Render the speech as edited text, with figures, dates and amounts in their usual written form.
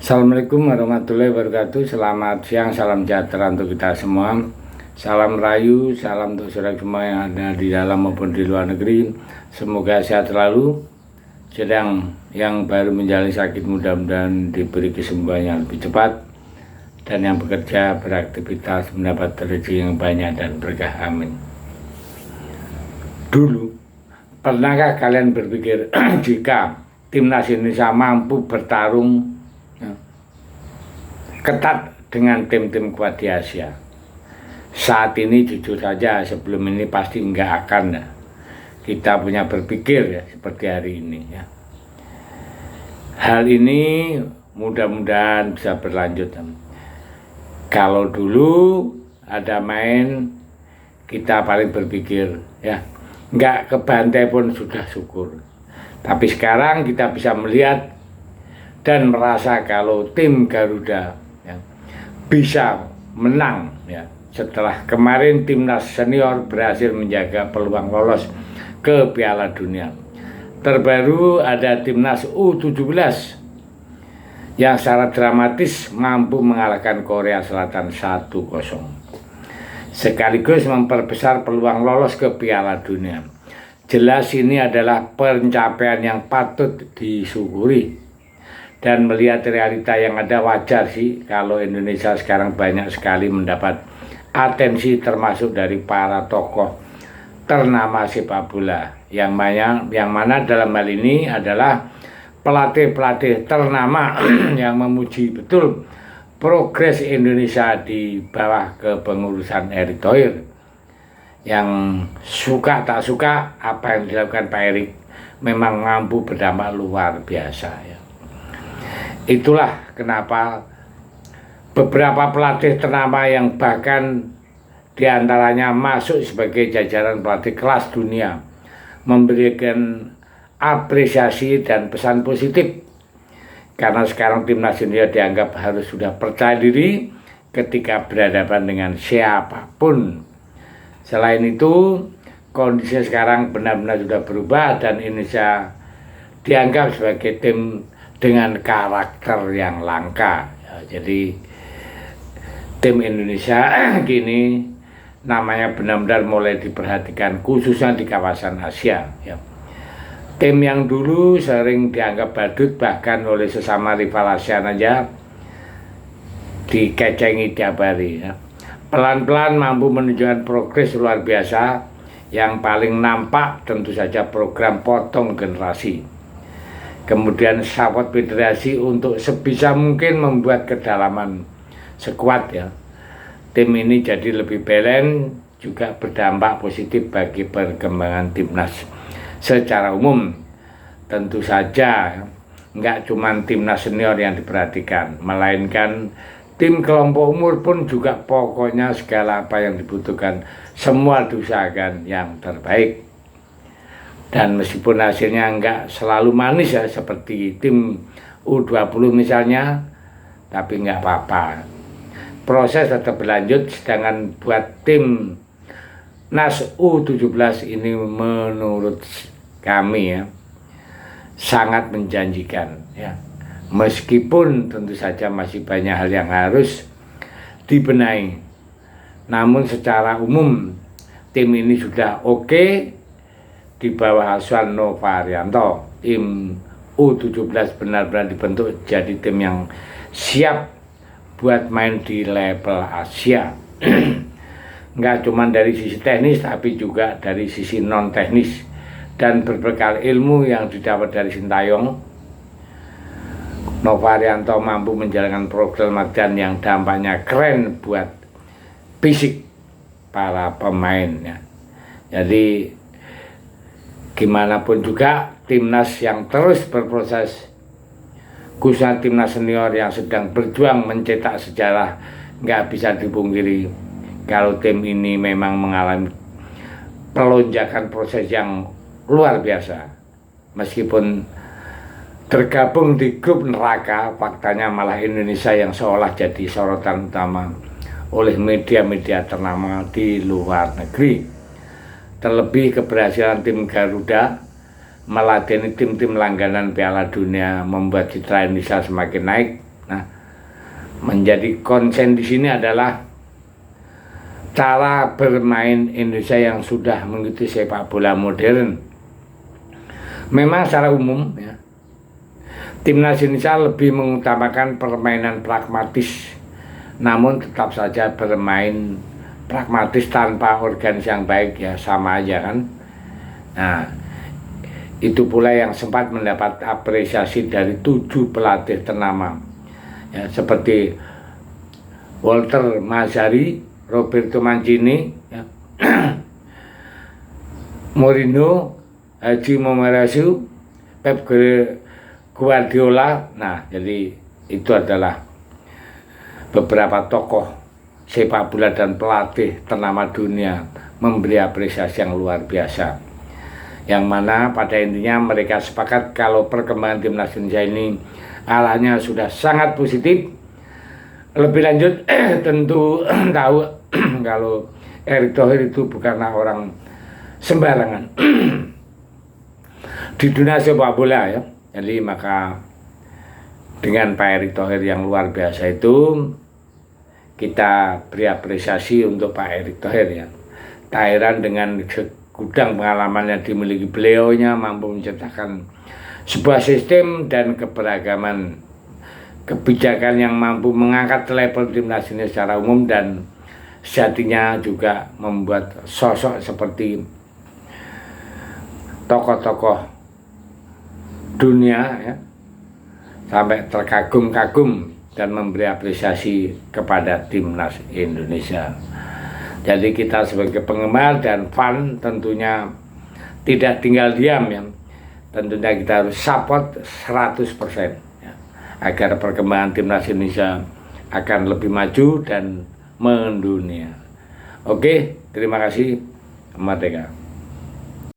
Assalamualaikum warahmatullahi wabarakatuh. Selamat siang, salam sejahtera untuk kita semua. Salam rayu, salam untuk saudara semua yang ada di dalam maupun di luar negeri. Semoga sehat selalu. Sedang yang baru menjalani sakit mudah-mudahan diberi kesembuhan yang lebih cepat. Dan yang bekerja beraktivitas mendapat rezeki yang banyak dan berkah, amin. Dulu, pernahkah kalian berpikir jika timnas Indonesia mampu bertarung ketat dengan tim-tim kuat di Asia? Saat ini jujur saja sebelum ini pasti enggak akan kita punya berpikir ya seperti hari ini ya. Hal ini mudah-mudahan bisa berlanjut. Kalau dulu ada main kita paling berpikir ya enggak kebantai pun sudah syukur. Tapi sekarang kita bisa melihat dan merasa kalau tim Garuda bisa menang ya, setelah kemarin timnas senior berhasil menjaga peluang lolos ke Piala Dunia. Terbaru ada timnas U17 yang secara dramatis mampu mengalahkan Korea Selatan 1-0, sekaligus memperbesar peluang lolos ke Piala Dunia. Jelas ini adalah pencapaian yang patut disyukuri. Dan melihat realita yang ada, wajar sih kalau Indonesia sekarang banyak sekali mendapat atensi termasuk dari para tokoh ternama sepak bola yang mana dalam hal ini adalah pelatih-pelatih ternama yang memuji betul progres Indonesia di bawah kepengurusan Erick Thohir, yang suka tak suka apa yang dilakukan Pak Erick memang mampu berdampak luar biasa ya. Itulah kenapa beberapa pelatih ternama yang bahkan diantaranya masuk sebagai jajaran pelatih kelas dunia memberikan apresiasi dan pesan positif, karena sekarang timnas Indonesia dianggap harus sudah percaya diri ketika berhadapan dengan siapapun. Selain itu, kondisi sekarang benar-benar sudah berubah dan Indonesia dianggap sebagai tim dengan karakter yang langka ya. Jadi tim Indonesia kini namanya benar-benar mulai diperhatikan khususnya di kawasan Asia ya. Tim yang dulu sering dianggap badut bahkan oleh sesama rival ASEAN aja dikecengi tiap hari ya. Pelan-pelan mampu menunjukkan progres luar biasa. Yang paling nampak tentu saja program potong generasi. Kemudian support federasi untuk sebisa mungkin membuat kedalaman sekuat ya. Tim ini jadi lebih balance, juga berdampak positif bagi perkembangan timnas secara umum. Tentu saja nggak cuma timnas senior yang diperhatikan, melainkan tim kelompok umur pun juga pokoknya segala apa yang dibutuhkan semua diusahakan yang terbaik. Dan meskipun hasilnya nggak selalu manis ya seperti tim U20 misalnya, tapi nggak apa-apa. Proses tetap berlanjut, sedangkan buat tim NAS U17 ini menurut kami ya sangat menjanjikan ya. Meskipun tentu saja masih banyak hal yang harus dibenahi, namun secara umum tim ini sudah oke. Di bawah asuhan Nova Arianto, tim U17 benar-benar dibentuk jadi tim yang siap buat main di level Asia. Nggak cuma dari sisi teknis tapi juga dari sisi non teknis, dan berbekal ilmu yang didapat dari Sintayong, Nova Arianto mampu menjalankan program latihan yang dampaknya keren buat fisik para pemainnya. Jadi gimana pun juga timnas yang terus berproses, khususnya timnas senior yang sedang berjuang mencetak sejarah, nggak bisa dipungkiri kalau tim ini memang mengalami pelonjakan proses yang luar biasa. Meskipun tergabung di grup neraka, faktanya malah Indonesia yang seolah jadi sorotan utama oleh media-media ternama di luar negeri. Terlebih keberhasilan tim Garuda meladeni tim-tim langganan Piala Dunia membuat citra Indonesia semakin naik Nah, menjadi konsen di sini adalah cara bermain Indonesia yang sudah mengikuti sepak bola modern. Memang secara umum ya, timnas Indonesia lebih mengutamakan permainan pragmatis, namun tetap saja bermain pragmatis tanpa organisasi yang baik ya sama aja kan. Nah, itu pula yang sempat mendapat apresiasi dari 7 pelatih ternama ya, seperti Walter Mazzarri, Roberto Mancini ya, Mourinho, Haji Momarasu, Pep Guardiola. Nah, jadi itu adalah beberapa tokoh sepak bola dan pelatih ternama dunia memberi apresiasi yang luar biasa, yang mana pada intinya mereka sepakat kalau perkembangan timnas Indonesia ini arahnya sudah sangat positif. Lebih lanjut tentu tahu kalau Erick Thohir itu bukanlah orang sembarangan di dunia sepak bola ya. Jadi maka dengan Pak Erick Thohir yang luar biasa itu, kita beri apresiasi untuk Pak Erick Thohir ya. Tak heran dengan segudang pengalaman yang dimiliki beliaunya mampu menciptakan sebuah sistem dan keberagaman kebijakan yang mampu mengangkat level timnas ini secara umum, dan sejatinya juga membuat sosok seperti tokoh-tokoh dunia ya sampai terkagum-kagum dan memberi apresiasi kepada timnas Indonesia. Jadi kita sebagai penggemar dan fan tentunya tidak tinggal diam ya. Tentunya kita harus support 100% ya, agar perkembangan timnas Indonesia akan lebih maju dan mendunia. Oke, terima kasih. Merdeka.